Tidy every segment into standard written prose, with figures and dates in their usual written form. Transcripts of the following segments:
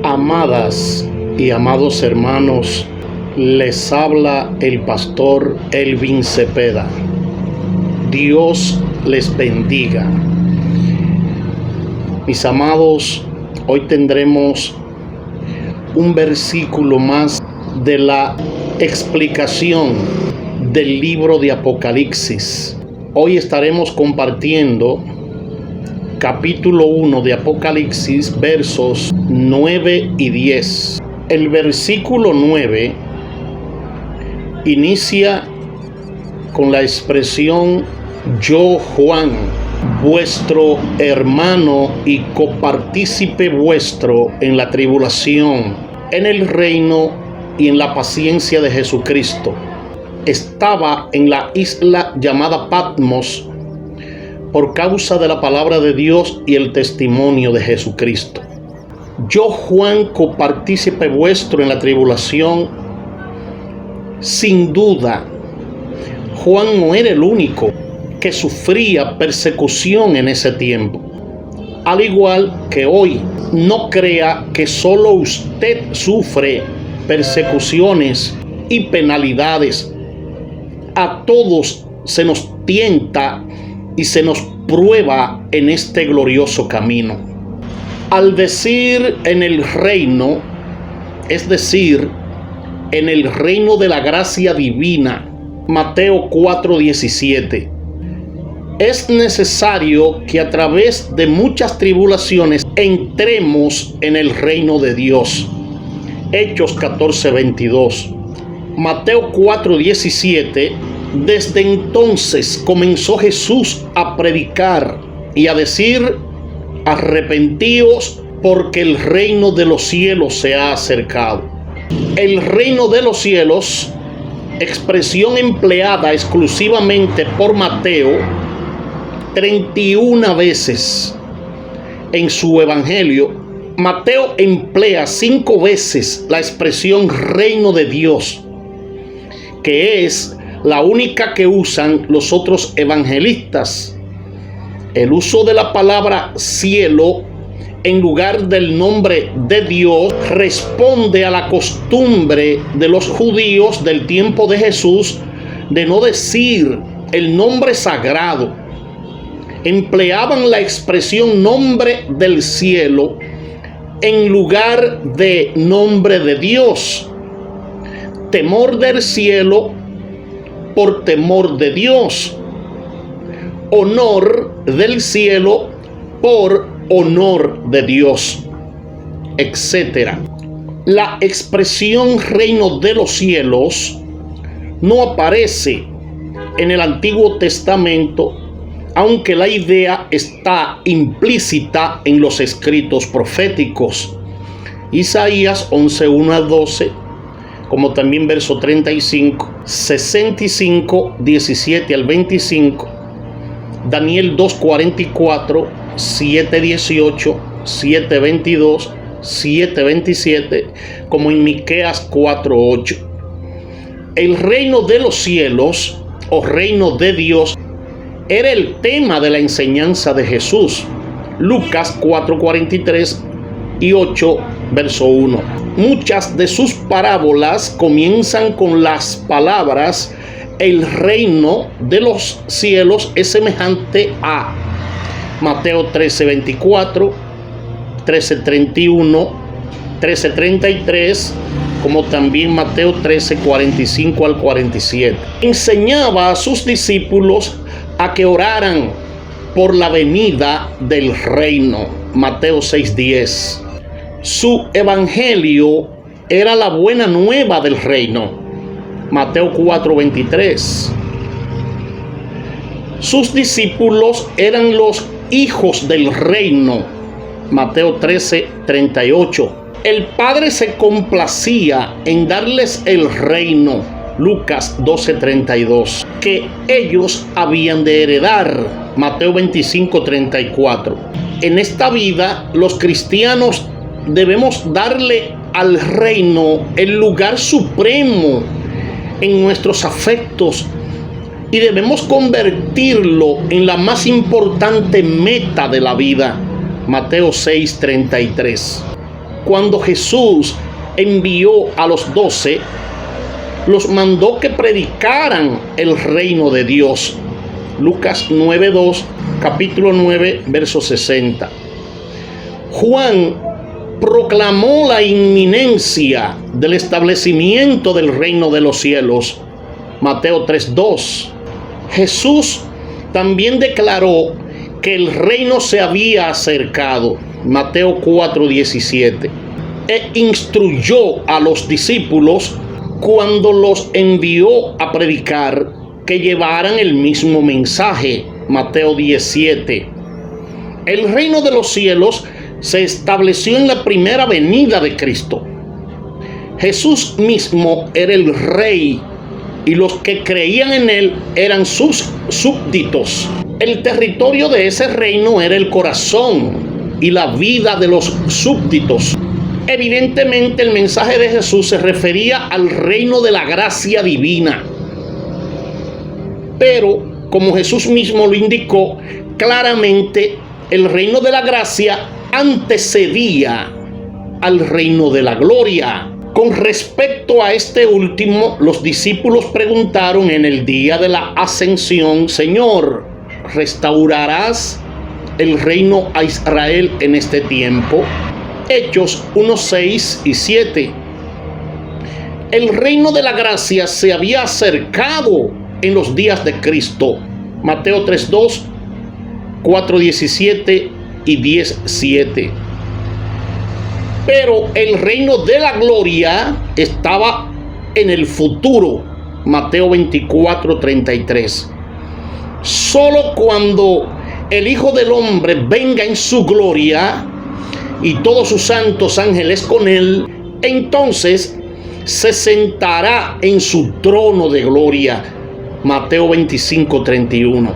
Amadas y amados hermanos, les habla el pastor Elvin Cepeda. Dios les bendiga. Mis amados, hoy tendremos un versículo más de la explicación del libro de Apocalipsis. Hoy estaremos compartiendo capítulo 1 de Apocalipsis, versos 9 y 10. El versículo 9 inicia con la expresión: yo, Juan, vuestro hermano y copartícipe vuestro en la tribulación, en el reino y en la paciencia de Jesucristo. Estaba en la isla llamada Patmos por causa de la palabra de Dios y el testimonio de Jesucristo. Yo, Juan, copartícipe vuestro en la tribulación. Sin duda, Juan no era el único que sufría persecución en ese tiempo. Al igual que hoy, no crea que solo usted sufre persecuciones y penalidades. A todos se nos tienta y se nos prueba en este glorioso camino. Al decir en el reino, es decir, en el reino de la gracia divina, Mateo 4:17, es necesario que a través de muchas tribulaciones entremos en el reino de Dios. Hechos 14:22. Mateo 4:17. Desde entonces comenzó Jesús a predicar y a decir: arrepentíos, porque el reino de los cielos se ha acercado. El reino de los cielos, expresión empleada exclusivamente por Mateo 31 veces en su evangelio. Mateo emplea 5 veces la expresión reino de Dios, que es la única que usan los otros evangelistas. El uso de la palabra cielo en lugar del nombre de Dios responde a la costumbre de los judíos del tiempo de Jesús de no decir el nombre sagrado. Empleaban la expresión nombre del cielo en lugar de nombre de Dios. Temor del cielo por temor de Dios. Honor del cielo por honor de Dios, etc. La expresión reino de los cielos no aparece en el Antiguo Testamento, aunque la idea está implícita en los escritos proféticos. Isaías 11:1-12, como también verso 35, 65, 17-25, Daniel 2:44, 7:18, 7:22, 7:27, como en Miqueas 4:8. El reino de los cielos o reino de Dios era el tema de la enseñanza de Jesús. Lucas 4:43 y 8, verso 1. Muchas de sus parábolas comienzan con las palabras: el reino de los cielos es semejante a Mateo 13:24, 13:31, 13:33, como también Mateo 13:45-47. Enseñaba a sus discípulos a que oraran por la venida del reino. Mateo 6:10. Su evangelio era la buena nueva del reino. Mateo 4:23. Sus discípulos eran los hijos del reino. Mateo 13:38. El Padre se complacía en darles el reino. Lucas 12:32. Que ellos habían de heredar. Mateo 25:34. En esta vida, los cristianos debemos darle al reino el lugar supremo en nuestros afectos, y debemos convertirlo en la más importante meta de la vida. Mateo 6:33. Cuando Jesús envió a los 12, los mandó que predicaran el reino de Dios. Lucas 9:2, capítulo 9, verso 60. Juan proclamó la inminencia del establecimiento del reino de los cielos. Mateo 3:2. Jesús también declaró que el reino se había acercado. Mateo 4:17. E instruyó a los discípulos cuando los envió a predicar que llevaran el mismo mensaje. Mateo 17. El reino de los cielos se estableció en la primera venida de Cristo. Jesús mismo era el rey y los que creían en él eran sus súbditos. El territorio de ese reino era el corazón y la vida de los súbditos. Evidentemente el mensaje de Jesús se refería al reino de la gracia divina. Pero, como Jesús mismo lo indicó claramente, el reino de la gracia antecedía al reino de la gloria. Con respecto a este último, los discípulos preguntaron en el día de la ascensión: Señor, ¿restaurarás el reino a Israel en este tiempo? Hechos 1:6 y 7. El reino de la gracia se había acercado en los días de Cristo. Mateo 3:2, 4:17 y 10:7. Pero el reino de la gloria estaba en el futuro. Mateo 24:33. Solo cuando el Hijo del Hombre venga en su gloria y todos sus santos ángeles con él, entonces se sentará en su trono de gloria. Mateo 25:31.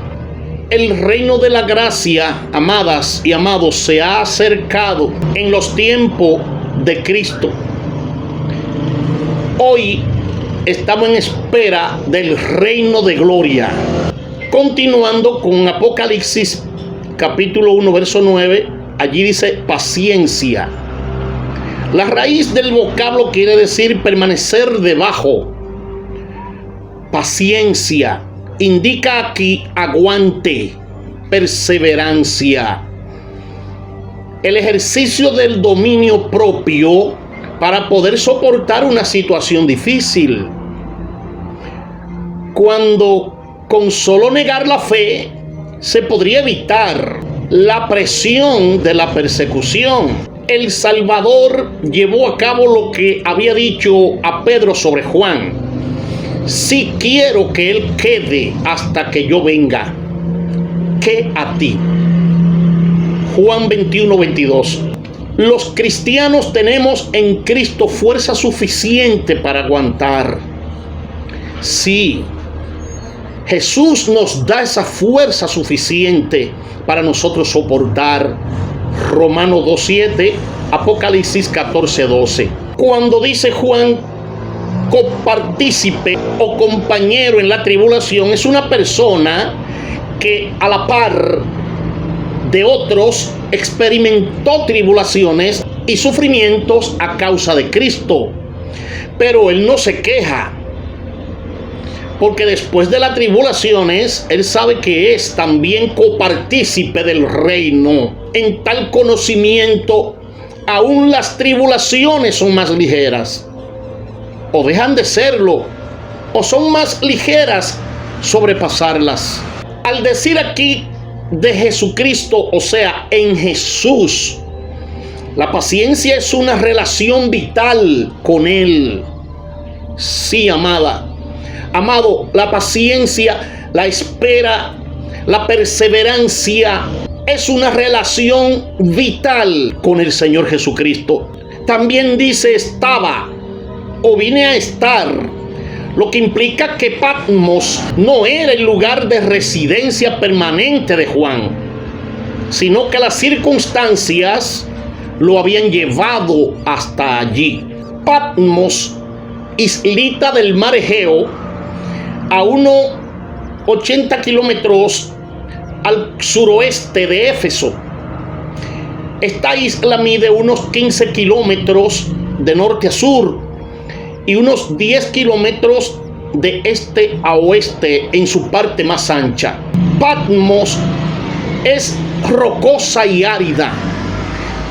El reino de la gracia, amadas y amados, se ha acercado en los tiempos de Cristo. Hoy estamos en espera del reino de gloria. Continuando con Apocalipsis capítulo 1, verso 9, allí dice paciencia. La raíz del vocablo quiere decir permanecer debajo. Paciencia indica aquí aguante, perseverancia, el ejercicio del dominio propio para poder soportar una situación difícil. Cuando con solo negar la fe se podría evitar la presión de la persecución. El Salvador llevó a cabo lo que había dicho a Pedro sobre Juan: si quiero que él quede hasta que yo venga, ¿qué a ti? Juan 21:22. Los cristianos tenemos en Cristo fuerza suficiente para aguantar. Sí, Jesús nos da esa fuerza suficiente para nosotros soportar. Romanos 2:7, Apocalipsis 14:12. Cuando dice Juan copartícipe o compañero en la tribulación, es una persona que a la par de otros experimentó tribulaciones y sufrimientos a causa de Cristo, pero él no se queja, porque después de las tribulaciones él sabe que es también copartícipe del reino. En tal conocimiento, aún las tribulaciones son más ligeras, o dejan de serlo, o son más ligeras sobrepasarlas. Al decir aquí de Jesucristo, o sea, en Jesús, la paciencia es una relación vital con Él. Sí, amada, amado, la paciencia, la espera, la perseverancia es una relación vital con el Señor Jesucristo. También dice estaba o vine a estar, lo que implica que Patmos no era el lugar de residencia permanente de Juan, sino que las circunstancias lo habían llevado hasta allí. Patmos, islita del mar Egeo, a unos 80 kilómetros al suroeste de Éfeso. Esta isla mide unos 15 kilómetros de norte a sur y unos 10 kilómetros de este a oeste en su parte más ancha. Patmos es rocosa y árida.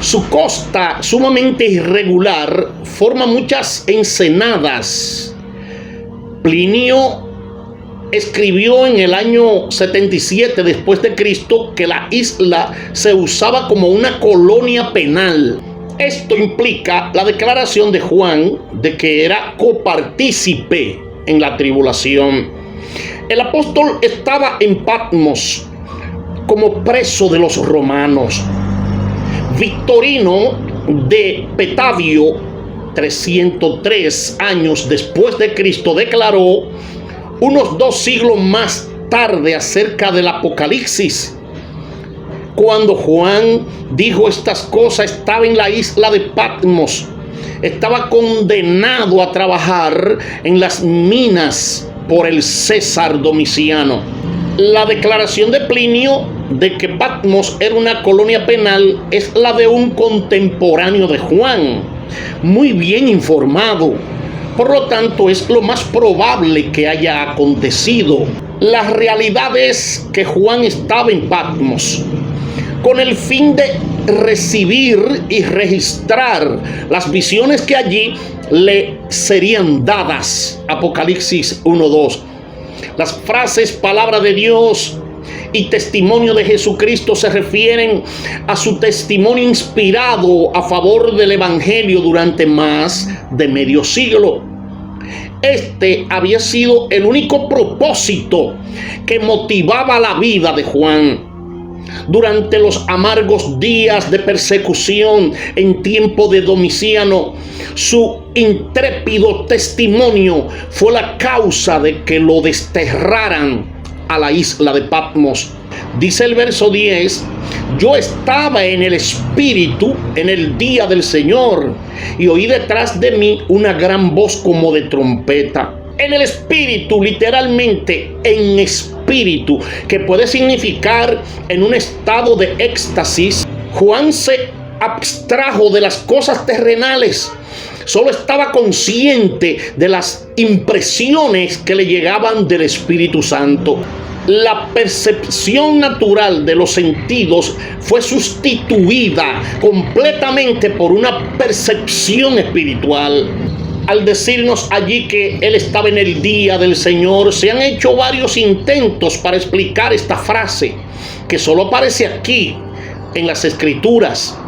Su costa, sumamente irregular, forma muchas ensenadas. Plinio escribió en el año 77 después de Cristo que la isla se usaba como una colonia penal. Esto implica la declaración de Juan de que era copartícipe en la tribulación. El apóstol estaba en Patmos como preso de los romanos. Victorino de Petavio, 303 años después de Cristo, declaró unos 2 siglos más tarde acerca del Apocalipsis. Cuando Juan dijo estas cosas, estaba en la isla de Patmos. Estaba condenado a trabajar en las minas por el César Domiciano. La declaración de Plinio de que Patmos era una colonia penal es la de un contemporáneo de Juan, muy bien informado. Por lo tanto, es lo más probable que haya acontecido. La realidad es que Juan estaba en Patmos con el fin de recibir y registrar las visiones que allí le serían dadas. Apocalipsis 1:2. Las frases palabra de Dios y testimonio de Jesucristo se refieren a su testimonio inspirado a favor del Evangelio durante más de medio siglo. Este había sido el único propósito que motivaba la vida de Juan. Durante los amargos días de persecución en tiempo de Domiciano, su intrépido testimonio fue la causa de que lo desterraran a la isla de Patmos. Dice el verso 10: yo estaba en el Espíritu en el día del Señor, y oí detrás de mí una gran voz como de trompeta. En el Espíritu, literalmente en espíritu, que puede significar en un estado de éxtasis. Juan se abstrajo de las cosas terrenales. Solo estaba consciente de las impresiones que le llegaban del Espíritu Santo. La percepción natural de los sentidos fue sustituida completamente por una percepción espiritual. Al decirnos allí que él estaba en el día del Señor, se han hecho varios intentos para explicar esta frase, que solo aparece aquí en las Escrituras.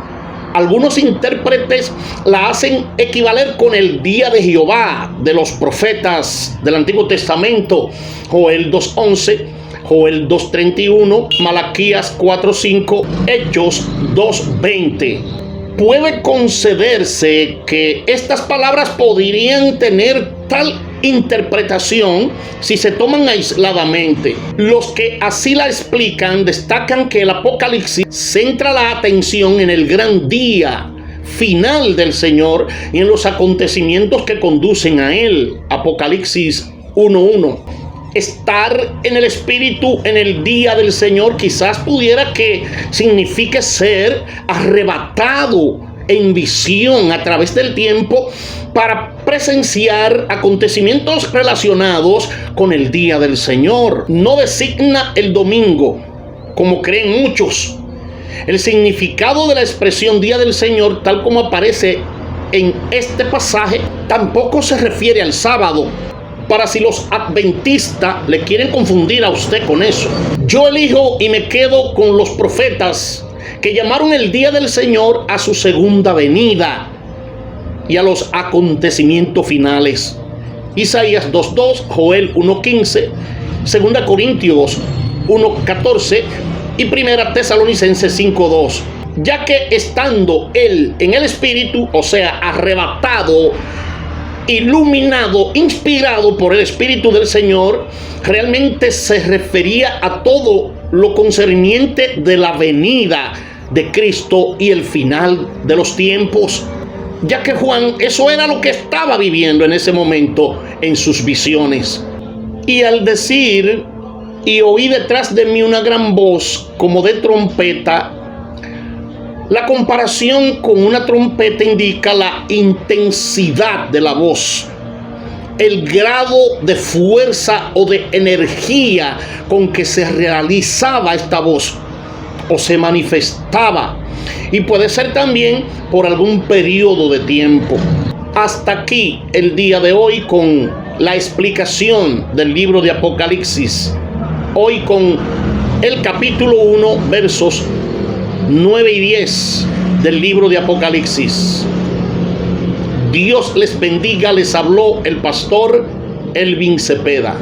Algunos intérpretes la hacen equivaler con el día de Jehová de los profetas del Antiguo Testamento, Joel 2:11, Joel 2:31, Malaquías 4:5, Hechos 2:20. Puede concederse que estas palabras podrían tener tal interpretación si se toman aisladamente. Los que así la explican destacan que el Apocalipsis centra la atención en el gran día final del Señor y en los acontecimientos que conducen a él. Apocalipsis 1:1. Estar en el Espíritu en el día del Señor quizás pudiera que signifique ser arrebatado en visión a través del tiempo para presenciar acontecimientos relacionados con el día del Señor. No designa el domingo, como creen muchos. El significado de la expresión día del Señor, tal como aparece en este pasaje, tampoco se refiere al sábado, para si los adventistas le quieren confundir a usted con eso. Yo elijo y me quedo con los profetas que llamaron el día del Señor a su segunda venida y a los acontecimientos finales. Isaías 2:2, Joel 1:15, 2 Corintios 1:14 y 1 Tesalonicenses 5:2. Ya que estando él en el Espíritu, o sea, arrebatado, iluminado, inspirado por el Espíritu del Señor, realmente se refería a todo lo concerniente de la venida de Cristo y el final de los tiempos, ya que Juan eso era lo que estaba viviendo en ese momento en sus visiones. Y al decir y oí detrás de mí una gran voz como de trompeta. La comparación con una trompeta indica la intensidad de la voz, el grado de fuerza o de energía con que se realizaba esta voz o se manifestaba, y puede ser también por algún periodo de tiempo. Hasta aquí el día de hoy con la explicación del libro de Apocalipsis, hoy con el capítulo 1, versos 9 y 10 del libro de Apocalipsis. Dios les bendiga, les habló el pastor Elvin Cepeda.